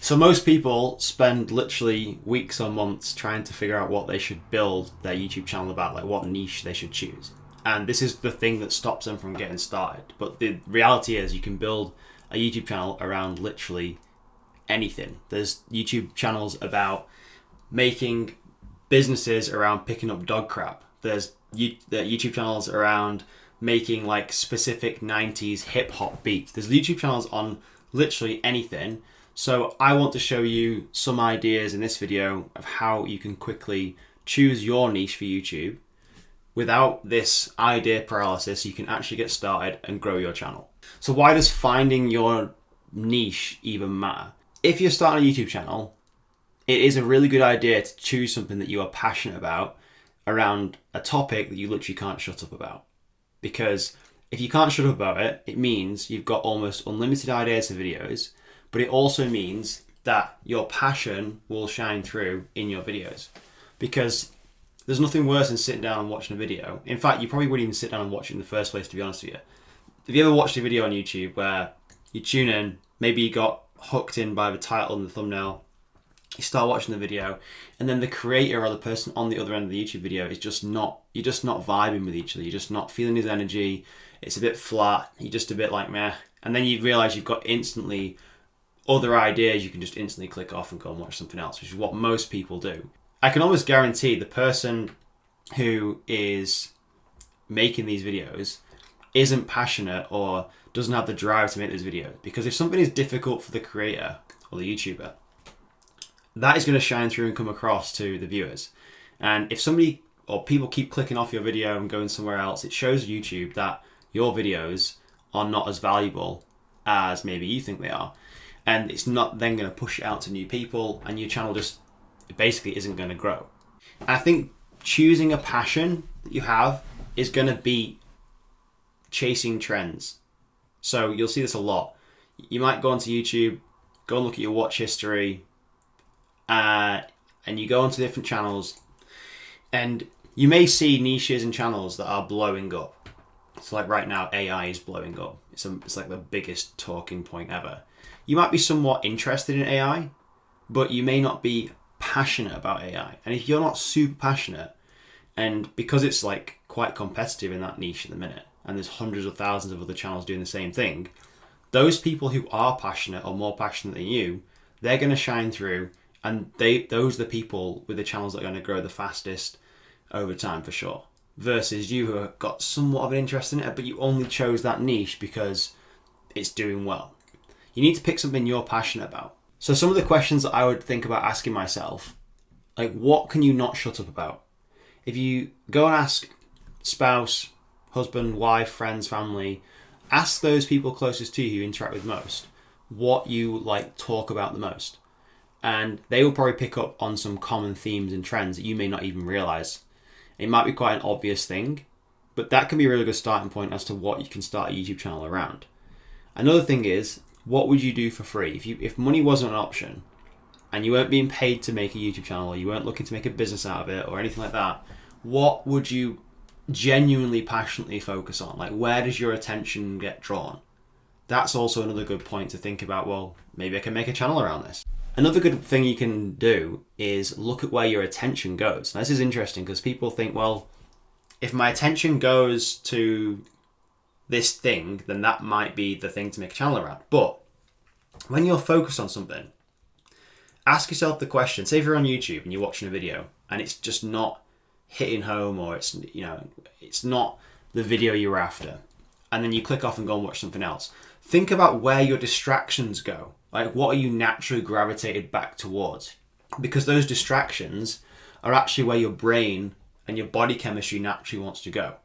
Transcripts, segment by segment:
So most people spend literally weeks or months trying to figure out what they should build their YouTube channel about, like what niche they should choose. And this is the thing that stops them from getting started. But the reality is you can build a YouTube channel around literally anything. There's YouTube channels about making businesses around picking up dog crap. There's YouTube channels around making like specific 90s hip hop beats. There's YouTube channels on literally anything. So I want to show you some ideas in this video of how you can quickly choose your niche for YouTube without this idea paralysis. You can actually get started and grow your channel. So why does finding your niche even matter? If you're starting a YouTube channel, it is a really good idea to choose something that you are passionate about around a topic that you literally can't shut up about. Because if you can't shut up about it, it means you've got almost unlimited ideas for videos, but it also means that your passion will shine through in your videos. Because there's nothing worse than sitting down and watching a video. In fact, you probably wouldn't even sit down and watch it in the first place, to be honest with you. Have you ever watched a video on YouTube where you tune in, maybe you got hooked in by the title and the thumbnail, you start watching the video, and then the creator or the person on the other end of the YouTube video is just not, you're just not vibing with each other, you're just not feeling his energy, it's a bit flat, you're just a bit like meh, and then you realize you've got instantly other ideas, you can just instantly click off and go and watch something else, which is what most people do. I can almost guarantee the person who is making these videos isn't passionate or doesn't have the drive to make those videos, because if something is difficult for the creator or the YouTuber, that is going to shine through and come across to the viewers. And if somebody or people keep clicking off your video and going somewhere else, it shows YouTube that your videos are not as valuable as maybe you think they are. And it's not then going to push it out to new people, and your channel just basically isn't going to grow. I think choosing a passion that you have is going to be chasing trends. So you'll see this a lot. You might go onto YouTube, go and look at your watch history, and you go onto different channels, and you may see niches and channels that are blowing up. So like right now, AI is blowing up. It's like the biggest talking point ever. You might be somewhat interested in AI, but you may not be passionate about AI. And if you're not super passionate, and because it's like quite competitive in that niche at the minute, and there's hundreds of thousands of other channels doing the same thing, those people who are passionate or more passionate than you, they're going to shine through, and those are the people with the channels that are going to grow the fastest over time for sure. Versus you who have got somewhat of an interest in it, but you only chose that niche because it's doing well. You need to pick something you're passionate about. So some of the questions that I would think about asking myself, like what can you not shut up about? If you go and ask spouse, husband, wife, friends, family, ask those people closest to you who interact with most what you like talk about the most. And they will probably pick up on some common themes and trends that you may not even realize. It might be quite an obvious thing, but that can be a really good starting point as to what you can start a YouTube channel around. Another thing is, what would you do for free? If money wasn't an option and you weren't being paid to make a YouTube channel, or you weren't looking to make a business out of it or anything like that, what would you genuinely, passionately focus on? Like, where does your attention get drawn? That's also another good point to think about. Well, maybe I can make a channel around this. Another good thing you can do is look at where your attention goes. Now, this is interesting because people think, well, if my attention goes to this thing, then that might be the thing to make a channel around. But when you're focused on something, ask yourself the question, say if you're on YouTube and you're watching a video and it's just not hitting home, or it's not the video you were after, and then you click off and go and watch something else. Think about where your distractions go. Like, what are you naturally gravitated back towards? Because those distractions are actually where your brain and your body chemistry naturally wants to go.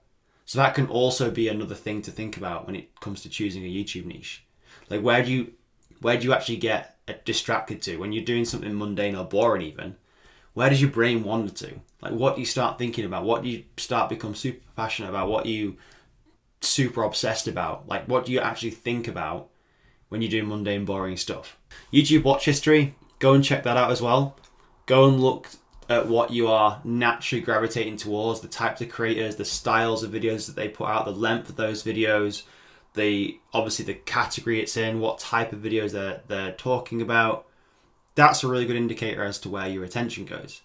So that can also be another thing to think about when it comes to choosing a YouTube niche. Like, where do you actually get distracted to when you're doing something mundane or boring even? Where does your brain wander to? Like, what do you start thinking about? What do you start become super passionate about? What are you super obsessed about? Like, what do you actually think about when you're doing mundane, boring stuff? YouTube watch history, go and check that out as well. Go and look at what you are naturally gravitating towards, the types of creators, the styles of videos that they put out, the length of those videos, obviously the category it's in, what type of videos they're talking about. that's a really good indicator as to where your attention goes.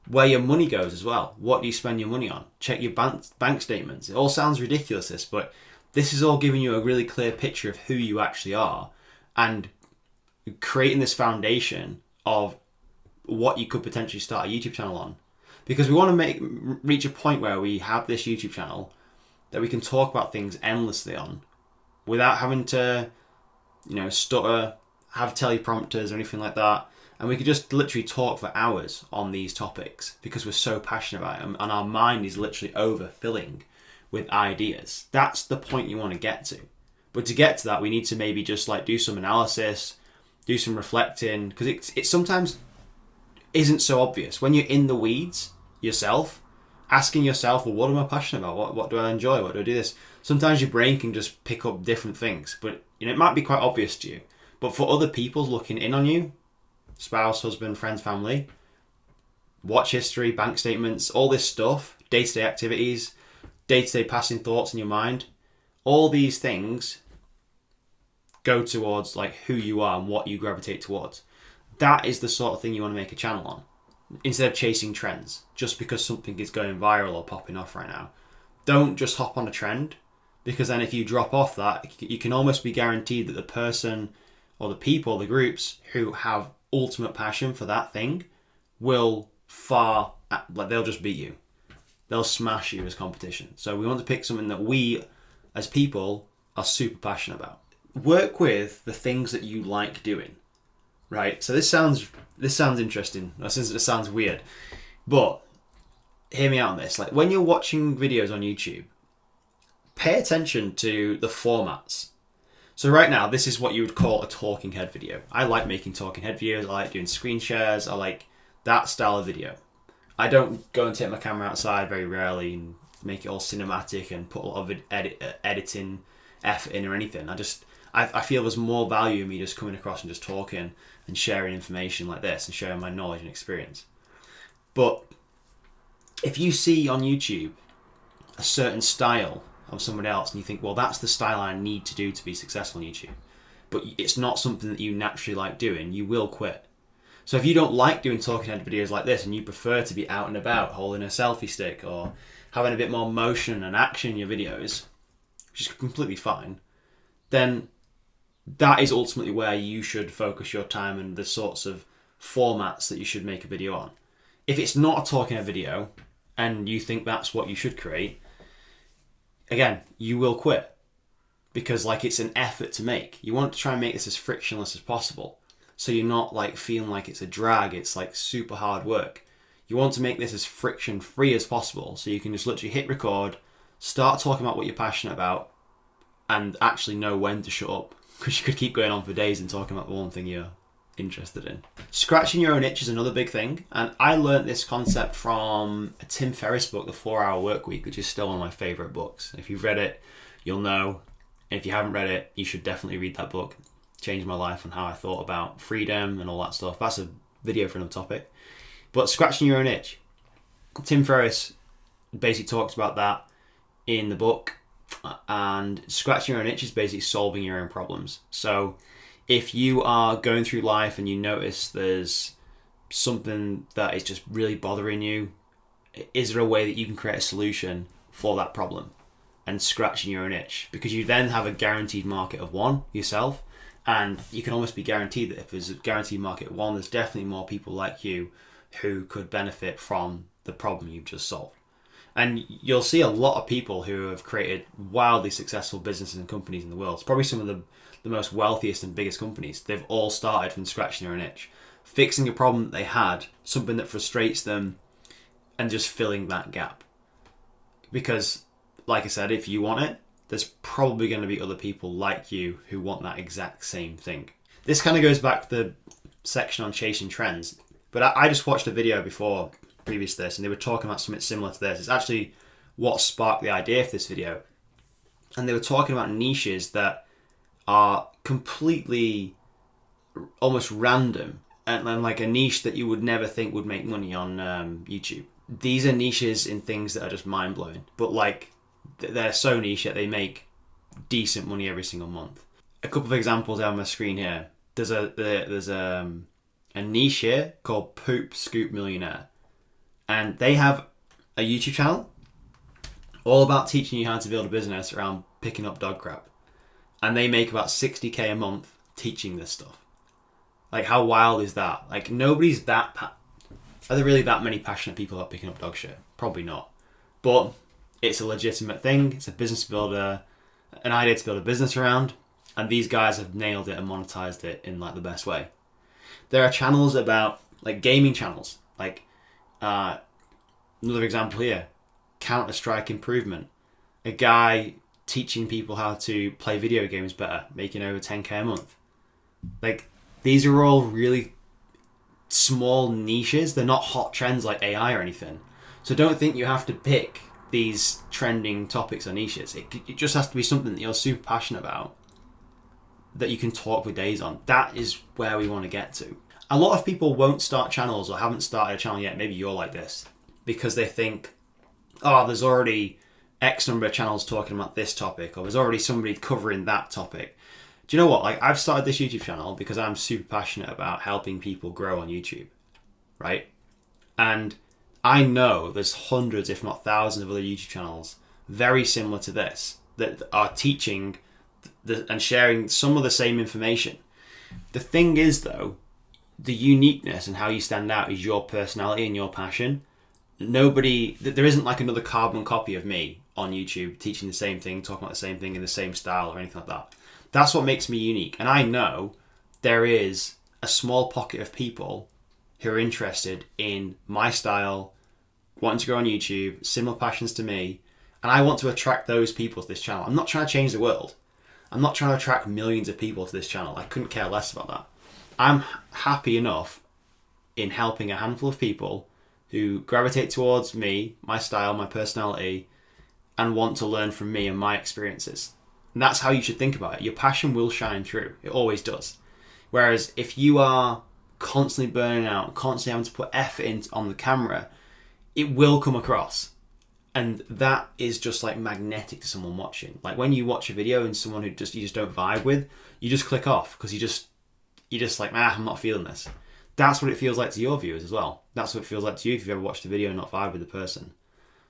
Where your money goes as well. What do you spend your money on? Check your bank statements. It all sounds ridiculous, but this is all giving you a really clear picture of who you actually are and creating this foundation of what you could potentially start a YouTube channel on. Because we want to reach a point where we have this YouTube channel that we can talk about things endlessly on without having to, stutter, have teleprompters or anything like that. And we could just literally talk for hours on these topics because we're so passionate about them and our mind is literally overfilling with ideas. That's the point you want to get to. But to get to that, we need to maybe just like do some analysis, do some reflecting, because it sometimes isn't so obvious. When you're in the weeds yourself, asking yourself, well, what am I passionate about? What do I enjoy? What do I do this? Sometimes your brain can just pick up different things, but it might be quite obvious to you. But for other people looking in on you, spouse, husband, friends, family, watch history, bank statements, all this stuff, day-to-day activities, day-to-day passing thoughts in your mind, all these things go towards like who you are and what you gravitate towards. That is the sort of thing you want to make a channel on, instead of chasing trends just because something is going viral or popping off right now. Don't just hop on a trend, because then if you drop off that, you can almost be guaranteed that the person or the people, the groups who have ultimate passion for that thing will they'll just beat you. They'll smash you as competition. So we want to pick something that we as people are super passionate about. Work with the things that you like doing, right? So this sounds interesting. It sounds weird, but hear me out on this. Like when you're watching videos on YouTube, pay attention to the formats. So right now, this is what you would call a talking head video. I like making talking head videos. I like doing screen shares. I like that style of video. I don't go and take my camera outside very rarely and make it all cinematic and put a lot of editing effort in or anything. I feel there's more value in me just coming across and just talking and sharing information like this and sharing my knowledge and experience. But if you see on YouTube a certain style of someone else and you think, well, that's the style I need to do to be successful on YouTube, but it's not something that you naturally like doing, you will quit. So if you don't like doing talking head videos like this and you prefer to be out and about holding a selfie stick or having a bit more motion and action in your videos, which is completely fine, then that is ultimately where you should focus your time and the sorts of formats that you should make a video on. If it's not a talking head video and you think that's what you should create, again, you will quit because it's an effort to make. You want to try and make this as frictionless as possible. So you're not feeling like it's a drag. It's super hard work. You want to make this as friction free as possible. So you can just literally hit record, start talking about what you're passionate about and actually know when to shut up, because you could keep going on for days and talking about the one thing you're interested in. Scratching your own itch is another big thing, and I learned this concept from a Tim Ferriss book, The 4-Hour Workweek, which is still one of my favorite books. If you've read it, you'll know. And if you haven't read it, you should definitely read that book. It changed my life and how I thought about freedom and all that stuff. That's a video for another topic. But scratching your own itch, Tim Ferriss basically talks about that in the book, and scratching your own itch is basically solving your own problems. So if you are going through life and you notice there's something that is just really bothering you, is there a way that you can create a solution for that problem? And scratching your own itch, because you then have a guaranteed market of one yourself, and you can almost be guaranteed that if there's a guaranteed market of one, there's definitely more people like you who could benefit from the problem you've just solved. And you'll see a lot of people who have created wildly successful businesses and companies in the world. It's probably some of the most wealthiest and biggest companies. They've all started from scratching their own itch, fixing a problem that they had, something that frustrates them, and just filling that gap. Because, like I said, if you want it, there's probably going to be other people like you who want that exact same thing. This kind of goes back to the section on chasing trends. But I just watched a video before previous to this, and they were talking about something similar to this. It's actually what sparked the idea for this video. And they were talking about niches that are completely almost random, and like a niche that you would never think would make money on YouTube. These are niches in things that are just mind-blowing, but they're so niche that they make decent money every single month. A couple of examples on my screen here. There's a a niche here called Poop Scoop Millionaire. And they have a YouTube channel all about teaching you how to build a business around picking up dog crap. And they make about 60k a month teaching this stuff. Like, how wild is that? Like, nobody's that... Are there really that many passionate people about picking up dog shit? Probably not. But it's a legitimate thing. It's a business builder, an idea to build a business around. And these guys have nailed it and monetized it in like the best way. There are channels about, like, gaming channels. Like, another example here, Counter-Strike Improvement. A guy teaching people how to play video games better, making over 10k a month. Like, these are all really small niches. They're not hot trends like AI or anything. So don't think you have to pick these trending topics or niches. It just has to be something that you're super passionate about, that you can talk for days on. That is where we want to get to. A lot of people won't start channels or haven't started a channel yet. Maybe you're like this, because they think, oh, there's already X number of channels talking about this topic, or there's already somebody covering that topic. Do you know what? Like, I've started this YouTube channel because I'm super passionate about helping people grow on YouTube, right? And I know there's hundreds, if not thousands, of other YouTube channels very similar to this that are teaching and sharing some of the same information. The thing is, though, the uniqueness and how you stand out is your personality and your passion. There isn't like another carbon copy of me on YouTube teaching the same thing, talking about the same thing in the same style or anything like that. That's what makes me unique. And I know there is a small pocket of people who are interested in my style, wanting to grow on YouTube, similar passions to me, and I want to attract those people to this channel. I'm not trying to change the world. I'm not trying to attract millions of people to this channel. I couldn't care less about that. I'm happy enough in helping a handful of people who gravitate towards me, my style, my personality, and want to learn from me and my experiences. And that's how you should think about it. Your passion will shine through. It always does. Whereas if you are constantly burning out, constantly having to put effort in on the camera, it will come across. And that is just like magnetic to someone watching. Like, when you watch a video and someone who you just don't vibe with, you just click off because you're just like, I'm not feeling this. That's what it feels like to your viewers as well. That's what it feels like to you if you've ever watched a video and not vibe with the person.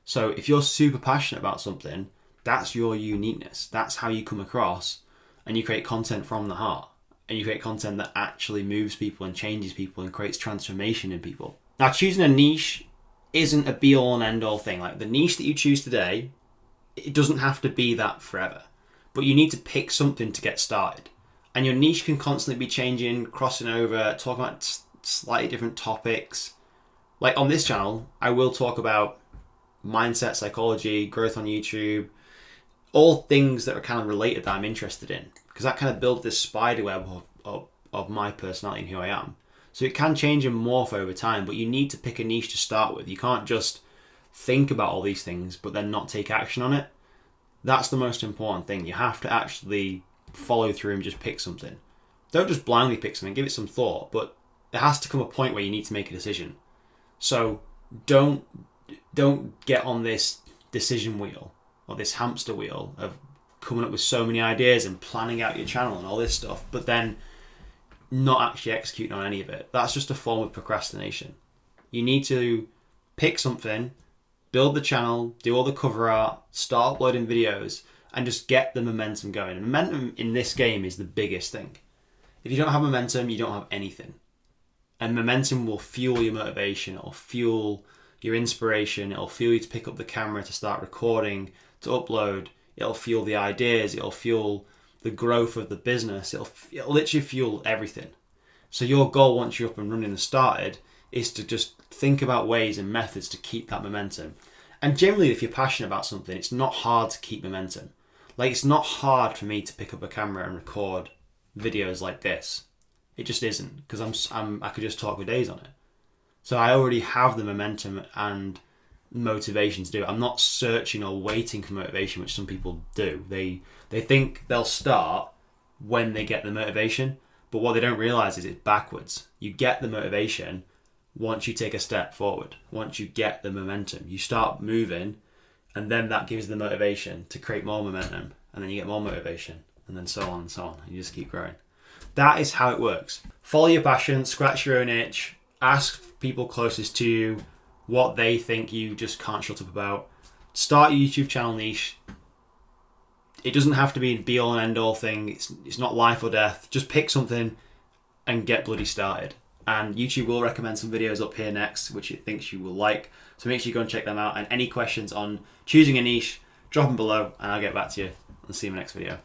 So if you're super passionate about something, that's your uniqueness. That's how you come across, and you create content from the heart. And you create content that actually moves people and changes people and creates transformation in people. Now, choosing a niche isn't a be-all and end-all thing. Like, the niche that you choose today, it doesn't have to be that forever. But you need to pick something to get started. And your niche can constantly be changing, crossing over, talking about slightly different topics. Like, on this channel, I will talk about mindset, psychology, growth on YouTube, all things that are kind of related that I'm interested in, because that kind of builds this spider web of my personality and who I am. So it can change and morph over time, but you need to pick a niche to start with. You can't just think about all these things but then not take action on it. That's the most important thing. You have to actually follow through and just pick something. Don't just blindly pick something, give it some thought, but there has to come a point where you need to make a decision. So don't get on this decision wheel or this hamster wheel of coming up with so many ideas and planning out your channel and all this stuff, but then not actually executing on any of it. That's just a form of procrastination. You need to pick something, build the channel, do all the cover art, start uploading videos, and just get the momentum going. And momentum in this game is the biggest thing. If you don't have momentum, you don't have anything. And momentum will fuel your motivation, it'll fuel your inspiration, it'll fuel you to pick up the camera, to start recording, to upload, it'll fuel the ideas, it'll fuel the growth of the business, it'll literally fuel everything. So your goal, once you're up and running and started, is to just think about ways and methods to keep that momentum. And generally, if you're passionate about something, it's not hard to keep momentum. Like, it's not hard for me to pick up a camera and record videos like this. It just isn't, because I could just talk for days on it. So I already have the momentum and motivation to do it. I'm not searching or waiting for motivation, which some people do. They think they'll start when they get the motivation, but what they don't realize is it's backwards. You get the motivation once you take a step forward. Once you get the momentum, you start moving, and then that gives the motivation to create more momentum, and then you get more motivation, and then so on and so on, and you just keep growing. That is how it works. Follow your passion, scratch your own itch, ask people closest to you what they think you just can't shut up about. Start your YouTube channel niche. It doesn't have to be a be all and end all thing. It's not life or death. Just pick something and get bloody started. And YouTube will recommend some videos up here next, which it thinks you will like. So make sure you go and check them out. And any questions on choosing a niche, drop them below and I'll get back to you and see you in the next video.